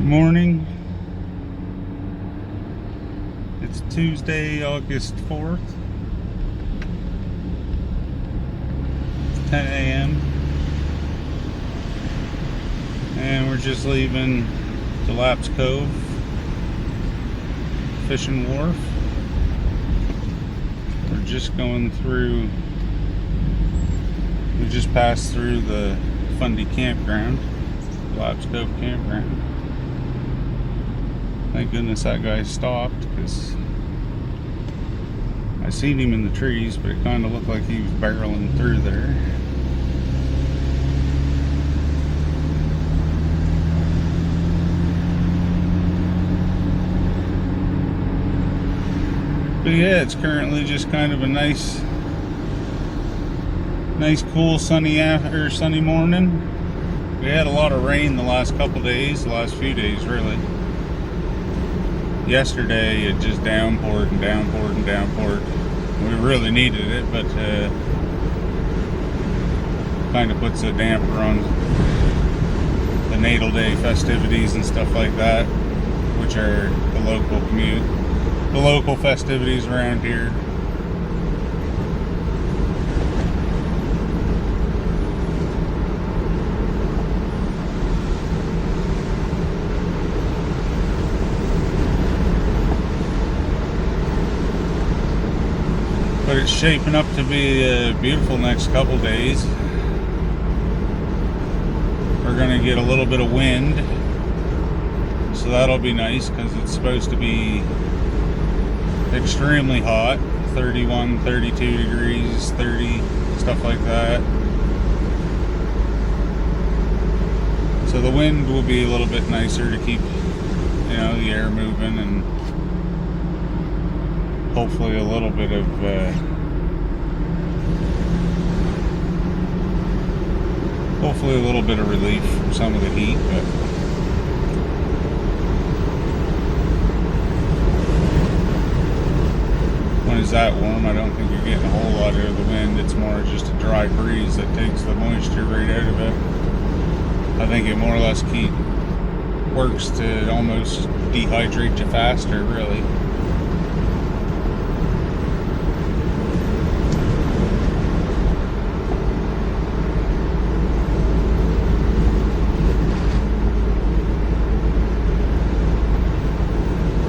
Morning. It's Tuesday, August 4th. It's 10 a.m. And we're just leaving Delaps Cove fishing wharf. We're just going through, we just passed through the Fundy campground, Delaps Cove campground. Thank goodness that guy stopped, because I seen him in the trees, but it kind of looked like he was barreling through there. But yeah, it's currently just kind of a nice cool sunny morning. We had a lot of rain the last couple days, the last few days really. Yesterday it just downpoured and downpoured and downpoured. We really needed it, but kind of puts a damper on the Natal Day festivities and stuff like that, which are the local festivities around here. But it's shaping up to be a beautiful next couple days. We're gonna get a little bit of wind, so that'll be nice, because it's supposed to be extremely hot, 31, 32 degrees, 30, stuff like that. So the wind will be a little bit nicer to keep, the air moving, and hopefully a little bit of relief from some of the heat. But when it's that warm, I don't think you're getting a whole lot out of the wind. It's more just a dry breeze that takes the moisture right out of it. I think it more or less works to almost dehydrate you faster, really.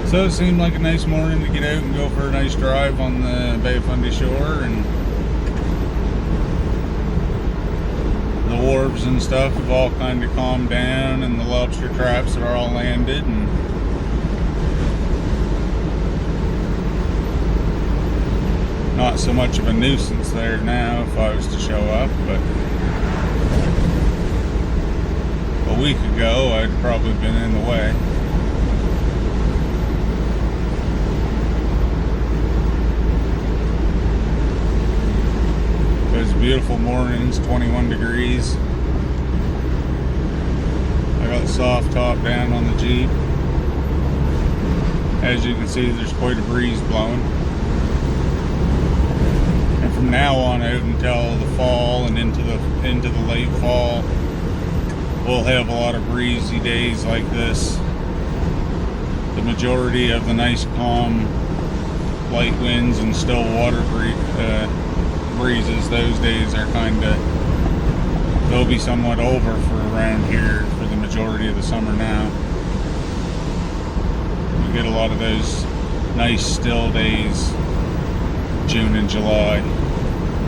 So it seemed like a nice morning to get out and go for a nice drive on the Bay of Fundy shore, and the wharves and stuff have all kind of calmed down, and the lobster traps are all landed, and not so much of a nuisance there now if I was to show up. But a week ago I'd probably been in the way. It's beautiful mornings, 21 degrees. I got the soft top down on the Jeep. As you can see, there's quite a breeze blowing. And from now on out until the fall and into the late fall, we'll have a lot of breezy days like this. The majority of the nice, calm, light winds and still water breezes, those days are they'll be somewhat over for around here for the majority of the summer now. We get a lot of those nice still days, June and July.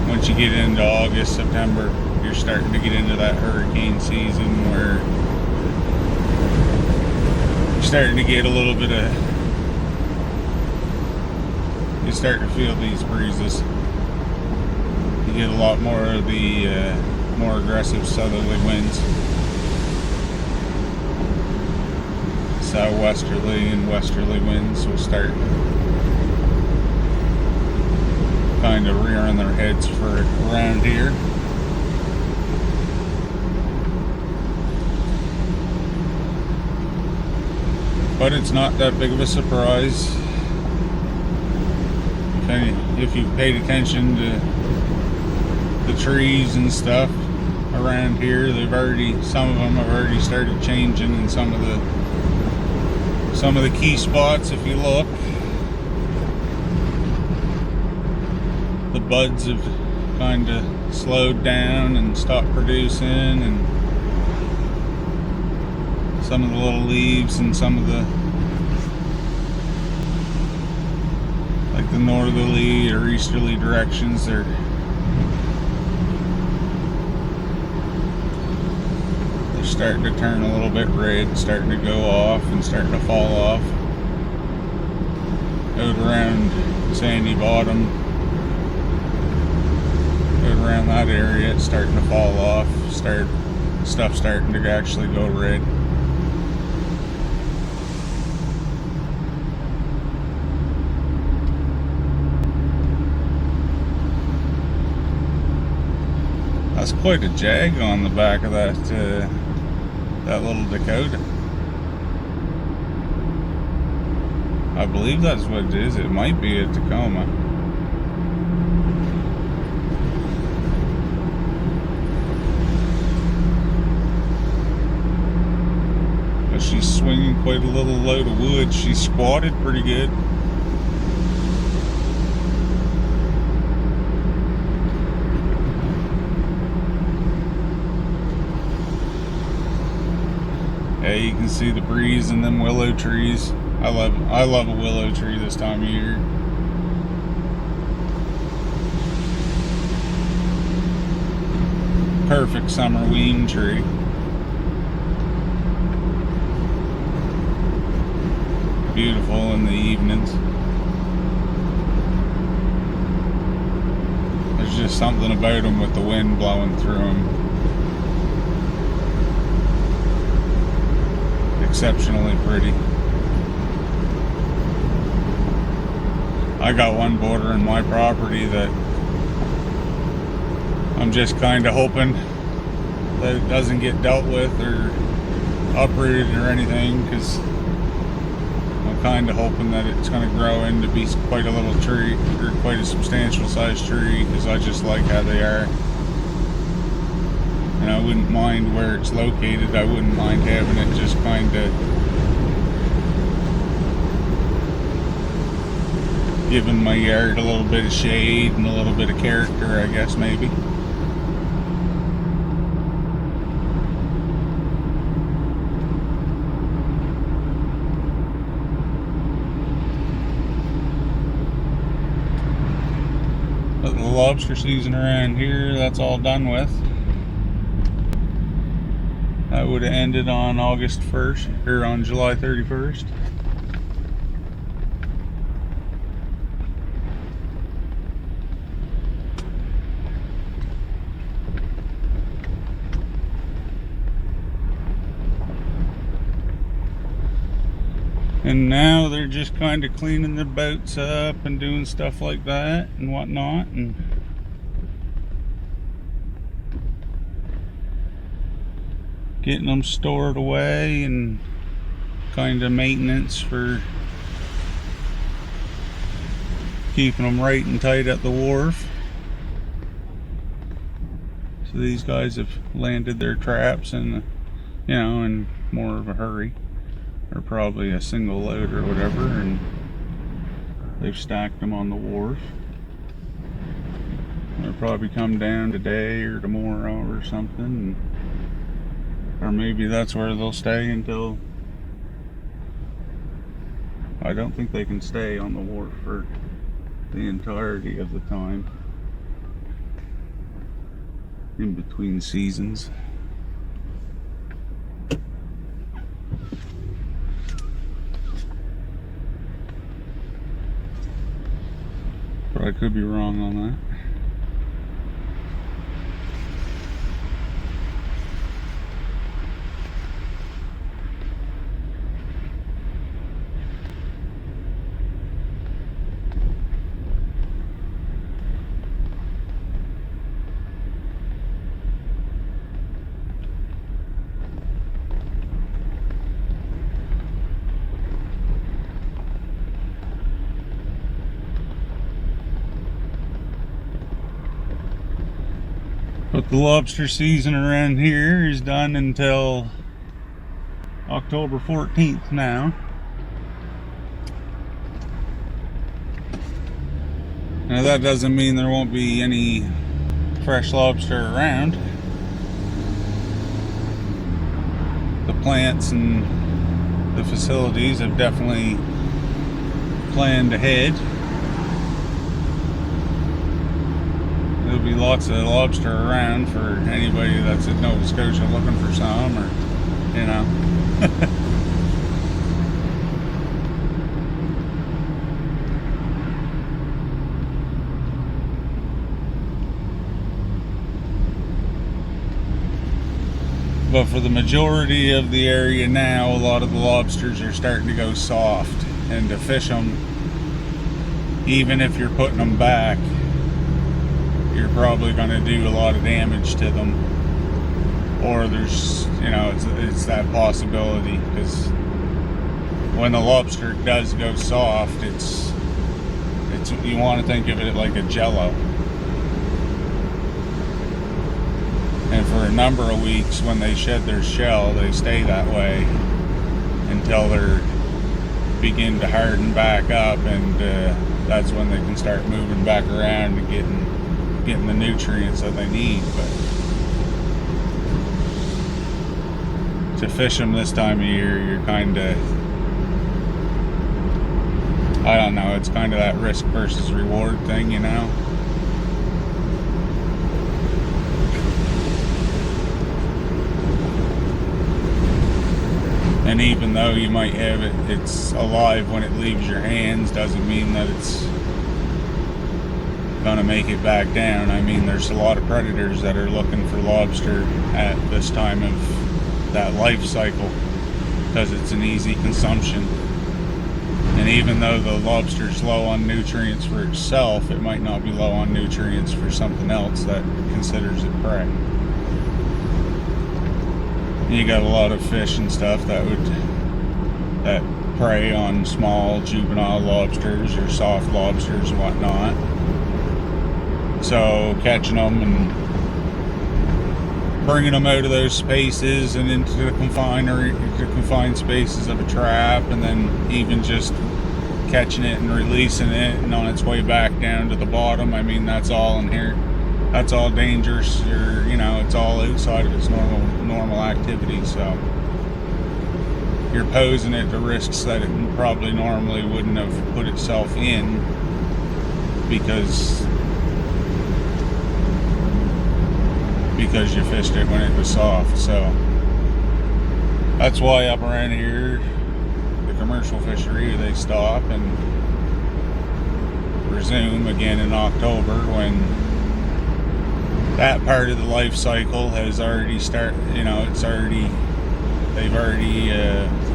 Once you get into August, September, you're starting to get into that hurricane season where you're starting to get a little bit of, you start to feel these breezes. You get a lot more of the more aggressive southerly winds, southwesterly and westerly winds will start kind of rearing their heads for around here. But it's not that big of a surprise if you've paid attention to the trees and stuff around here. Some of them have already started changing, and some of the Some of the key spots, if you look, the buds have kind of slowed down and stopped producing, and some of the little leaves and some of the, like the northerly or easterly directions, they're starting to turn a little bit red, starting to go off and starting to fall off. Out around Sandy Bottom, out around that area, it's starting to fall off. Stuff starting to actually go red. That's quite a jag on the back of that little Dakota. I believe that's what it is. It might be a Tacoma. But she's swinging quite a little load of wood. She's squatted pretty good. Yeah, you can see the breeze in them willow trees. I love a willow tree this time of year. Perfect summer wean tree. Beautiful in the evenings. There's just something about them with the wind blowing through them. Exceptionally pretty. I got one border in my property that I'm just kind of hoping that it doesn't get dealt with or uprooted or anything, because I'm kind of hoping that it's going to grow into be quite a little tree, or quite a substantial sized tree, because I just like how they are. And I wouldn't mind where it's located. I wouldn't mind having it just kind of giving my yard a little bit of shade and a little bit of character, I guess, maybe. But the lobster season around here, that's all done with. That would have ended on August 1st, or on July 31st. And now they're just kind of cleaning the boats up and doing stuff like that and whatnot, and getting them stored away, and kind of maintenance for keeping them right and tight at the wharf. So these guys have landed their traps in, in more of a hurry, or probably a single load or whatever, and they've stacked them on the wharf. They'll probably come down today or tomorrow or something, or maybe that's where they'll stay until... I don't think they can stay on the wharf for the entirety of the time in between seasons. But I could be wrong on that. But the lobster season around here is done until October 14th now. Now that doesn't mean there won't be any fresh lobster around. The plants and the facilities have definitely planned ahead. There'll be lots of lobster around for anybody that's in Nova Scotia looking for some, or, you know. But for the majority of the area now, a lot of the lobsters are starting to go soft, and to fish them, even if you're putting them back, you're probably going to do a lot of damage to them. Or there's, you know, it's that possibility, because when the lobster does go soft, it's you want to think of it like a jello. And for a number of weeks, when they shed their shell, they stay that way until they begin to harden back up, and that's when they can start moving back around and getting the nutrients that they need. But to fish them this time of year, you're kind of, I don't know, it's kind of that risk versus reward thing, you know. And even though you might have it's alive when it leaves your hands, doesn't mean that it's gonna make it back down. I mean, there's a lot of predators that are looking for lobster at this time of that life cycle, because it's an easy consumption. And even though the lobster's low on nutrients for itself, it might not be low on nutrients for something else that considers it prey. You got a lot of fish and stuff that prey on small juvenile lobsters or soft lobsters and whatnot. So catching them and bringing them out of those spaces and into the confined spaces of a trap, and then even just catching it and releasing it and on its way back down to the bottom, I mean, that's all inherent. That's all dangerous, or, you know, it's all outside of its normal activity. So you're posing it to risks that it probably normally wouldn't have put itself in, because you fished it when it was soft. So that's why up around here, the commercial fishery, they stop and resume again in October, when that part of the life cycle has already started. You know, they've already,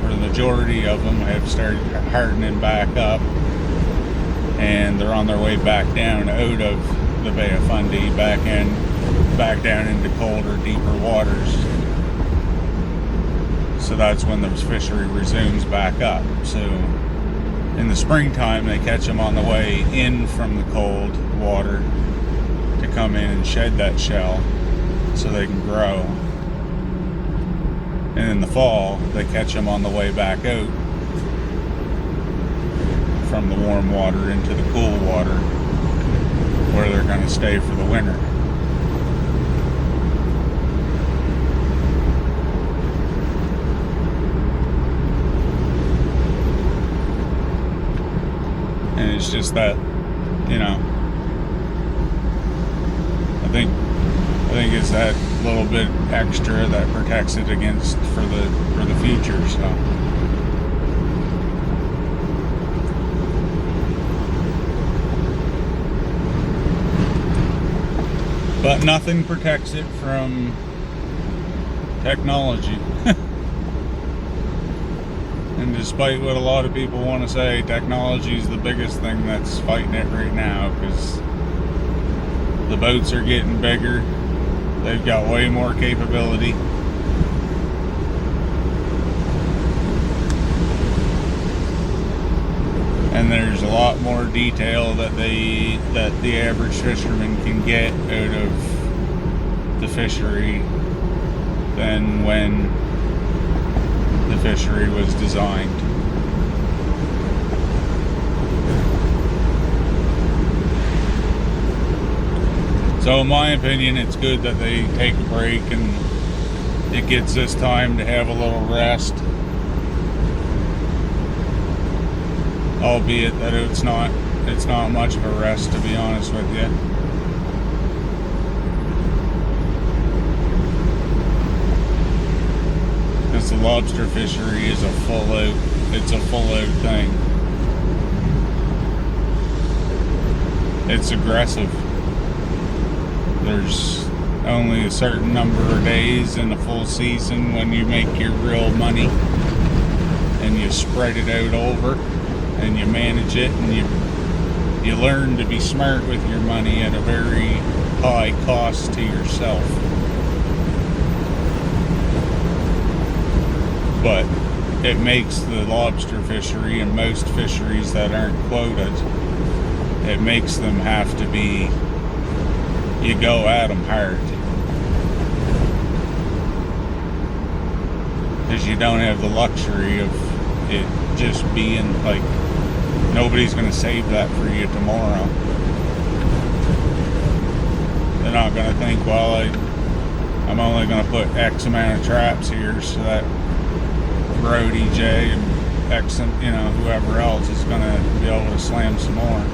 for the majority of them, have started hardening back up, and they're on their way back down out of the Bay of Fundy, back down into colder, deeper waters. So that's when the fishery resumes back up. So in the springtime, they catch them on the way in from the cold water to come in and shed that shell so they can grow. And in the fall, they catch them on the way back out from the warm water into the cool water, where they're going to stay for the winter. And it's just that, you know, I think it's that little bit extra that protects it against for the future. So but nothing protects it from technology. And despite what a lot of people want to say, technology is the biggest thing that's fighting it right now, because the boats are getting bigger. They've got way more capability. And there's a lot more detail that the average fisherman can get out of the fishery than when the fishery was designed. So in my opinion, it's good that they take a break and it gets this time to have a little rest. Albeit that it's not much of a rest, to be honest with you. Because the lobster fishery is a full out thing. It's aggressive. There's only a certain number of days in the full season when you make your real money, and you spread it out over, and you manage it, and you learn to be smart with your money at a very high cost to yourself. But it makes the lobster fishery and most fisheries that aren't quoted, it makes them have to be, you go at them hard. Because you don't have the luxury of it just being like, nobody's going to save that for you tomorrow. They're not going to think, well, I'm only going to put X amount of traps here so that Brody J and X, whoever else is going to be able to slam some more.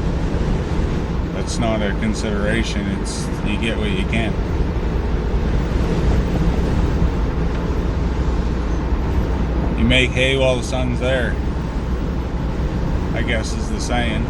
That's not a consideration. It's, you get what you can. You make hay while the sun's there, I guess is the saying.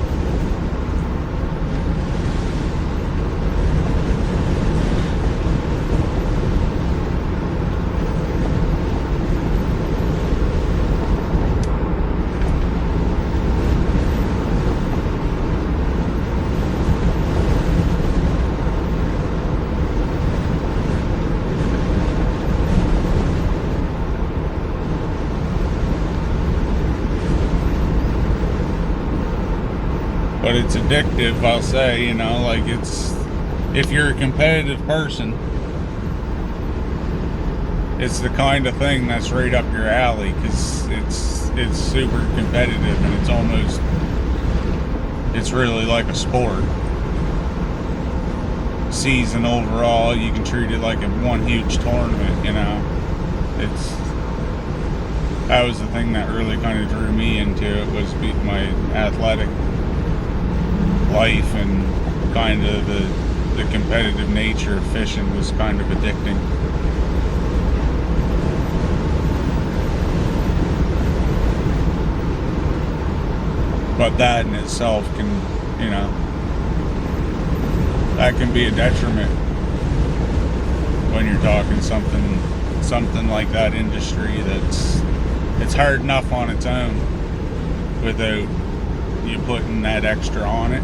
But it's addictive, I'll say, like it's, if you're a competitive person, it's the kind of thing that's right up your alley, because it's super competitive, and it's really like a sport. Season overall, you can treat it like one huge tournament, that was the thing that really kind of drew me into it, was my athletic life, and kind of the competitive nature of fishing was kind of addicting. But that in itself can, that can be a detriment when you're talking something like that industry it's hard enough on its own without you putting that extra on it.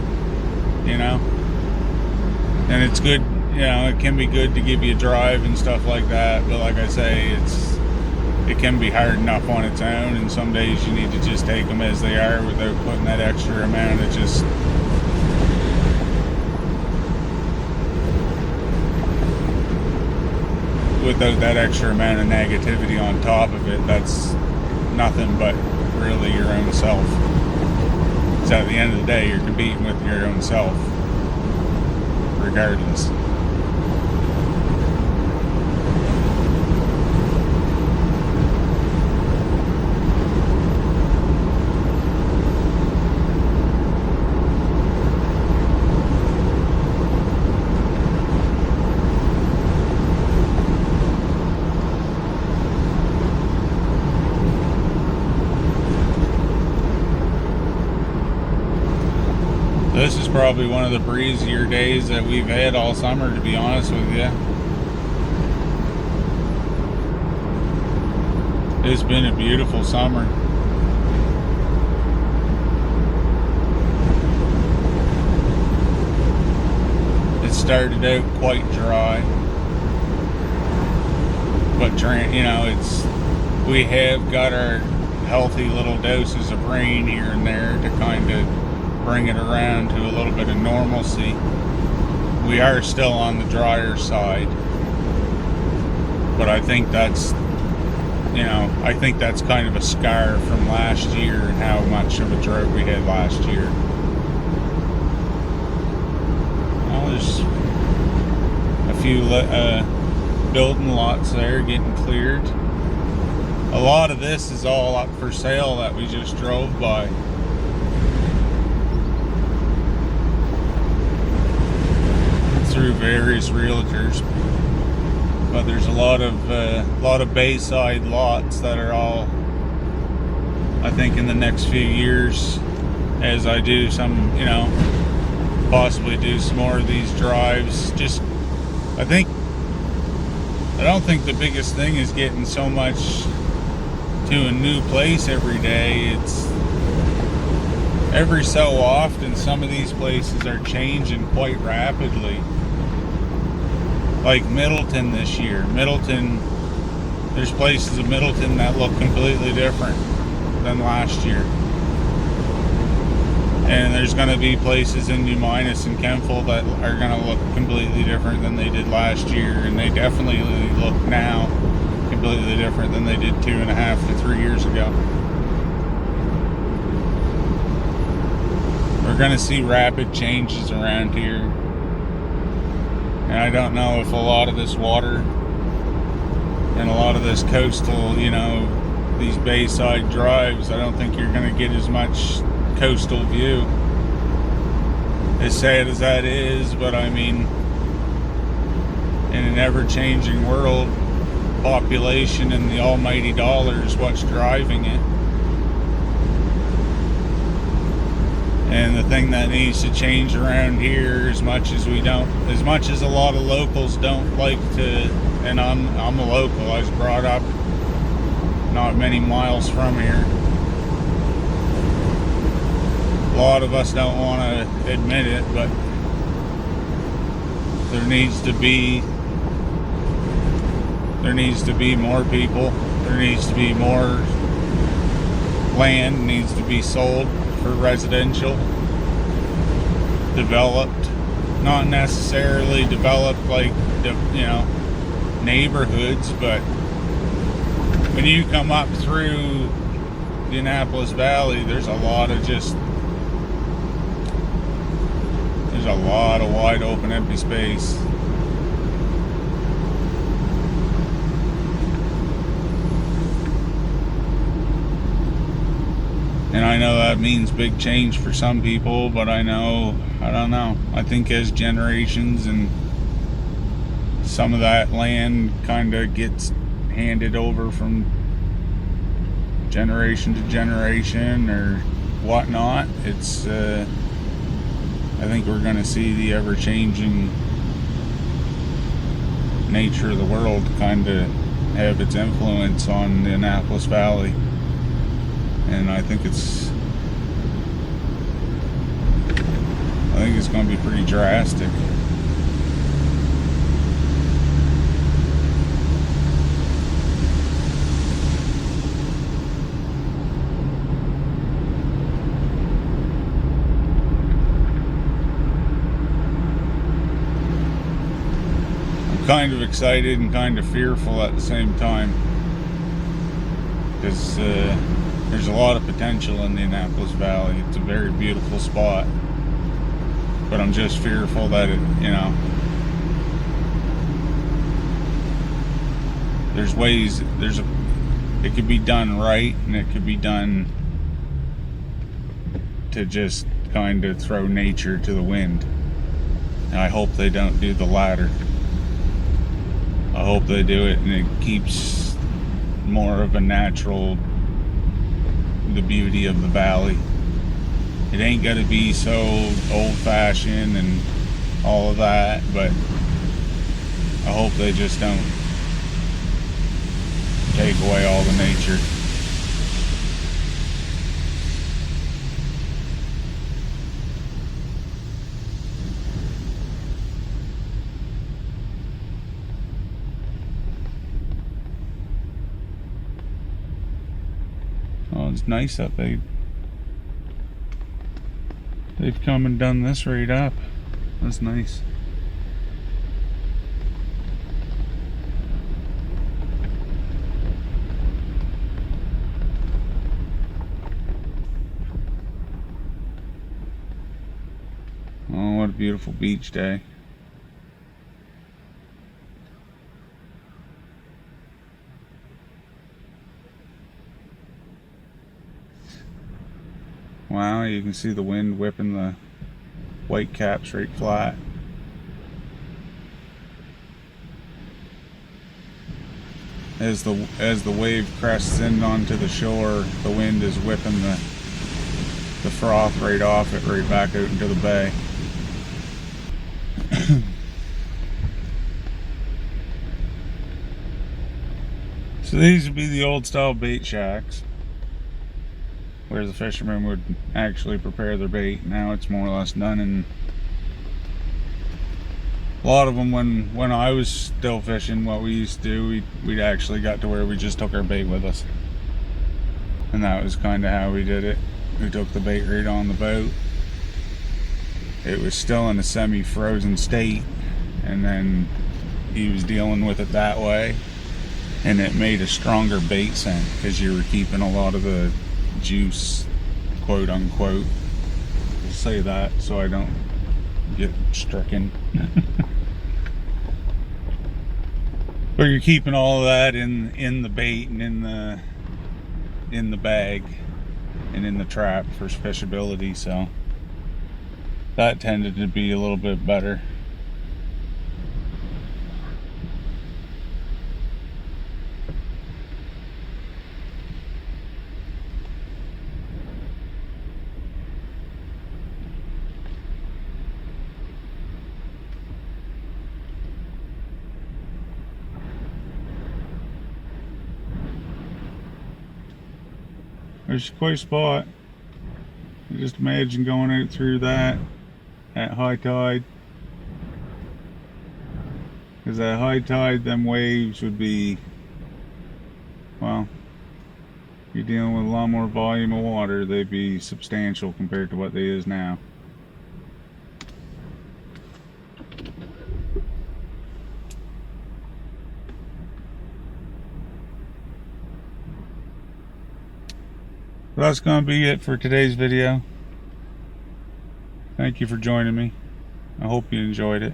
And it's good, it can be good to give you a drive and stuff like that, but like I say, it can be hard enough on its own, and some days you need to just take them as they are without putting that extra amount of just without that extra amount of negativity on top of it. That's nothing but really your own self. So at the end of the day, you're competing with your own self, regardless. This is probably one of the breezier days that we've had all summer, to be honest with you. It's been a beautiful summer. It started out quite dry, but we have got our healthy little doses of rain here and there to kind of bring it around to a little bit of normalcy. We are still on the drier side, but I think that's kind of a scar from last year and how much of a drought we had last year. Well, few building lots there getting cleared. A lot of this is all up for sale that we just drove by. Through various realtors, but there's a lot of bayside lots that are all, I think, in the next few years, as I do some, possibly do some more of these drives. Just, I don't think the biggest thing is getting so much to a new place every day. It's every so often some of these places are changing quite rapidly. Like Middleton this year. There's places in Middleton that look completely different than last year. And there's going to be places in New Minas and Kempful that are going to look completely different than they did last year. And they definitely look now completely different than they did 2.5 to 3 years ago. We're going to see rapid changes around here. And I don't know if a lot of this water and a lot of this coastal, these bayside drives, I don't think you're going to get as much coastal view. As sad as that is, but I mean, in an ever-changing world, population and the almighty dollar is what's driving it. And the thing that needs to change around here, as much as a lot of locals don't like to, and I'm a local, I was brought up not many miles from here. A lot of us don't want to admit it, but there needs to be more people. There needs to be more land needs to be sold for residential, developed, not necessarily developed like neighborhoods, but when you come up through the Annapolis Valley, there's a lot of wide open empty space. And I know that means big change for some people, but I don't know. I think as generations and some of that land kind of gets handed over from generation to generation or whatnot, I think we're going to see the ever-changing nature of the world kind of have its influence on the Annapolis Valley. And I think it's going to be pretty drastic. I'm kind of excited and kind of fearful at the same time, because there's a lot of potential in the Annapolis Valley. It's a very beautiful spot. But I'm just fearful that there's ways, it could be done right, and it could be done to just kind of throw nature to the wind. And I hope they don't do the latter. I hope they do it and it keeps more of a natural, the beauty of the valley. It ain't gonna be so old-fashioned and all of that, but I hope they just don't take away all the nature. Oh, it's nice that they've come and done this right up. That's nice. Oh, what a beautiful beach day. Wow, you can see the wind whipping the white caps right flat. As the wave crests in onto the shore, the wind is whipping the froth right off it, right back out into the bay. So these would be the old style bait shacks, where the fishermen would actually prepare their bait. Now it's more or less done, and a lot of them, when I was still fishing, what we used to do, we'd actually got to where we just took our bait with us, and that was kind of how we did it. We took the bait right on the boat. It was still in a semi-frozen state, and then he was dealing with it that way, and it made a stronger bait scent because you were keeping a lot of the juice, quote unquote. I'll say that so I don't get stricken. But you're keeping all of that in the bait and in the bag and in the trap for fishability, so that tended to be a little bit better. There's quite a spot. Just imagine going out through that at high tide. Because at high tide, them waves would be, well, you're dealing with a lot more volume of water. They'd be substantial compared to what they is now. Well, that's going to be it for today's video. Thank you for joining me. I hope you enjoyed it.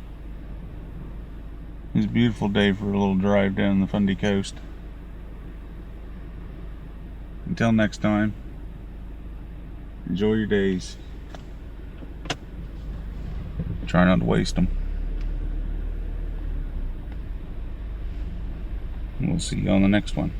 It's a beautiful day for a little drive down the Fundy Coast. Until next time, enjoy your days. Try not to waste them. And we'll see you on the next one.